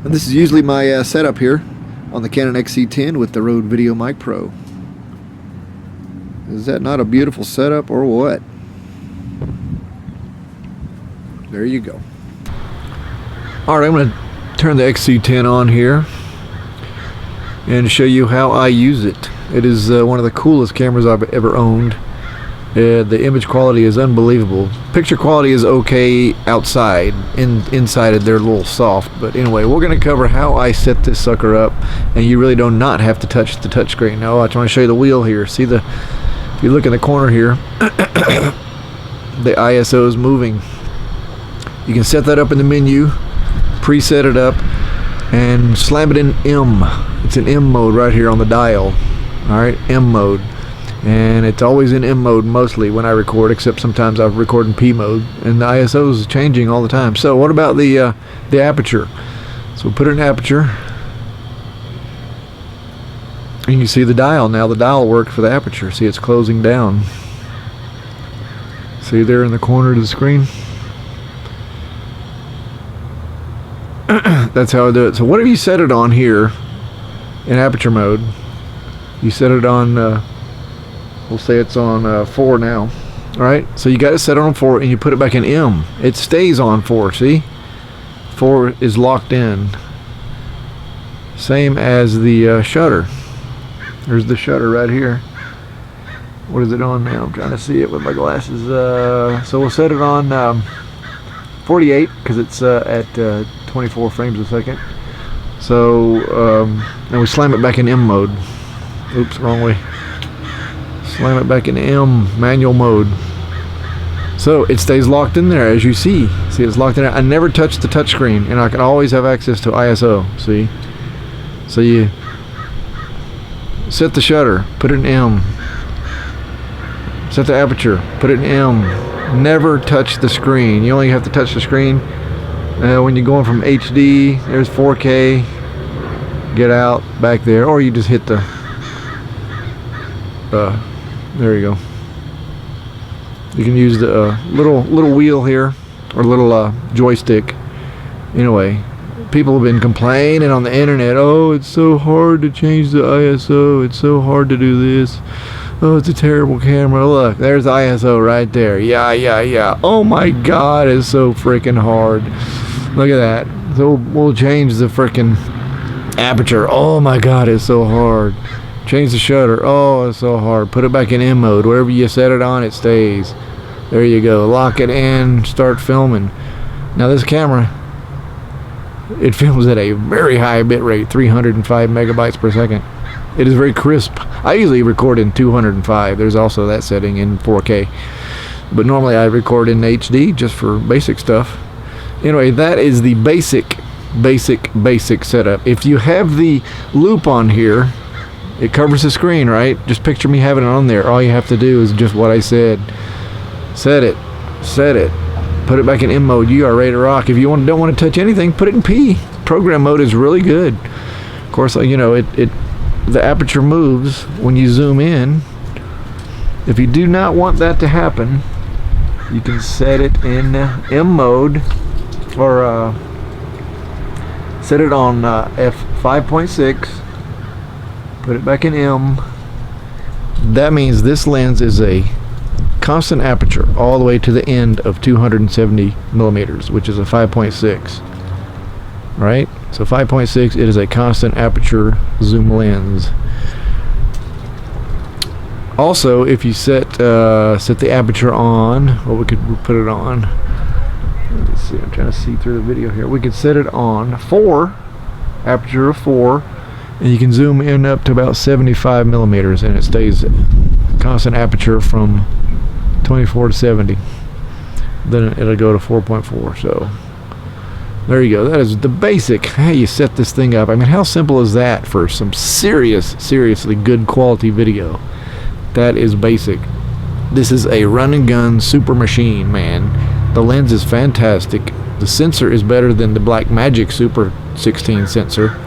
And this is usually my setup here on the Canon XC10 with the Rode Video Mic Pro. Is that not a beautiful setup or what? There you go. Alright, I'm going to turn the XC10 on here and show you how I use it. It is one of the coolest cameras I've ever owned. The image quality is unbelievable. Picture quality is okay outside. Inside they're a little soft. But anyway, we're going to cover how I set this sucker up, and you really do not have to touch the touchscreen. Now, I want to show you the wheel here. See the, if you look in the corner here, the ISO is moving. You can set that up in the menu, preset it up, and slam it in M. It's in M mode right here on the dial. Alright, M mode. And it's always in M mode mostly when I record, except sometimes I record in P mode, and the ISO is changing all the time. So what about the aperture? So we'll put it in aperture, and you can see the dial now. The dial worked for the aperture. See, it's closing down. See there in the corner of the screen? That's how I do it. So whatever you set it on here in aperture mode, you set it on we'll say it's on 4 now. Alright, so you got it set on 4 and you put it back in M. It stays on 4, see? 4 is locked in. Same as the shutter. There's the shutter right here. What is it on now? I'm trying to see it with my glasses. So we'll set it on 48 because it's at 24 frames a second. So and we slam it back in M mode. Oops, wrong way. Slam it back in M manual mode. So it stays locked in there, as you see. See, it's locked in there. I never touch the touchscreen, and I can always have access to ISO. See? So you set the shutter, put it in M. Set the aperture, put it in M. Never touch the screen. You only have to touch the screen when you're going from HD. There's 4K. Get out back there, or you just hit the there you go. You can use the little wheel here, or little joystick. Anyway, people have been complaining on the internet, oh, it's so hard to change the ISO, it's so hard to do this, oh, it's a terrible camera. Look, there's the ISO right there. Yeah. Oh my god, it's so freaking hard. Look at that. So we'll change the freaking aperture. Oh my god, it's so hard. Change the shutter. Oh, it's so hard. Put it back in M mode. Wherever you set it on, it stays. There you go. Lock it in. Start filming. Now this camera, it films at a very high bit rate, 305 megabytes per second. It is very crisp. I usually record in 205. There's also that setting in 4K. But normally I record in HD just for basic stuff. Anyway, that is the basic setup. If you have the loop on here, it covers the screen, right? Just picture me having it on there. All you have to do is just what I said. Set it, put it back in M mode. You are ready to rock. If you don't want to touch anything, put it in P. Program mode is really good. Of course, you know, the aperture moves when you zoom in. If you do not want that to happen, you can set it in M mode, or set it on f5.6. Put it back in M. That means this lens is a constant aperture all the way to the end of 270 millimeters, which is a 5.6. Right? So 5.6, it is a constant aperture zoom lens. Also, if you set the aperture on, well, we could put it on. Let's see, I'm trying to see through the video here. We could set it on 4, aperture of 4. And you can zoom in up to about 75 millimeters, and it stays constant aperture from 24 to 70. Then it'll go to 4.4. So there you go. That is the basic how you set this thing up. I mean, how simple is that for some seriously good quality video? That is basic. This is a run and gun super machine, man. The lens is fantastic. The sensor is better than the Blackmagic Super 16 sensor.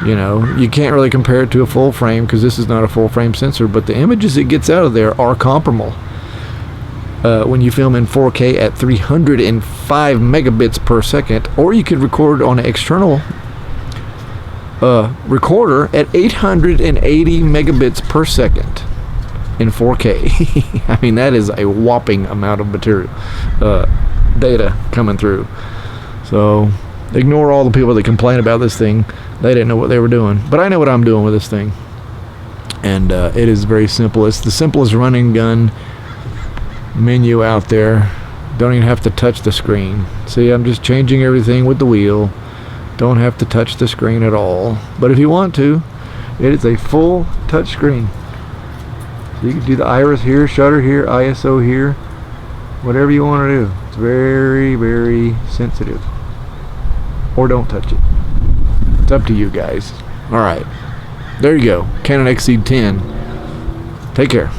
You know, you can't really compare it to a full frame because this is not a full frame sensor, but the images it gets out of there are comparable. When you film in 4K at 305 megabits per second, or you could record on an external recorder at 880 megabits per second in 4K. I mean, that is a whopping amount of material, data coming through. So ignore all the people that complain about this thing. They didn't know what they were doing, but I know what I'm doing with this thing. And it is very simple. It's the simplest running gun menu out there. Don't even have to touch the screen. See, I'm just changing everything with the wheel. Don't have to touch the screen at all. But if you want to, it is a full touch screen. So you can do the iris here, shutter here, ISO here, whatever you want to do. It's very, very sensitive. Or don't touch it. It's up to you guys. Alright. There you go. Canon XC10. Take care.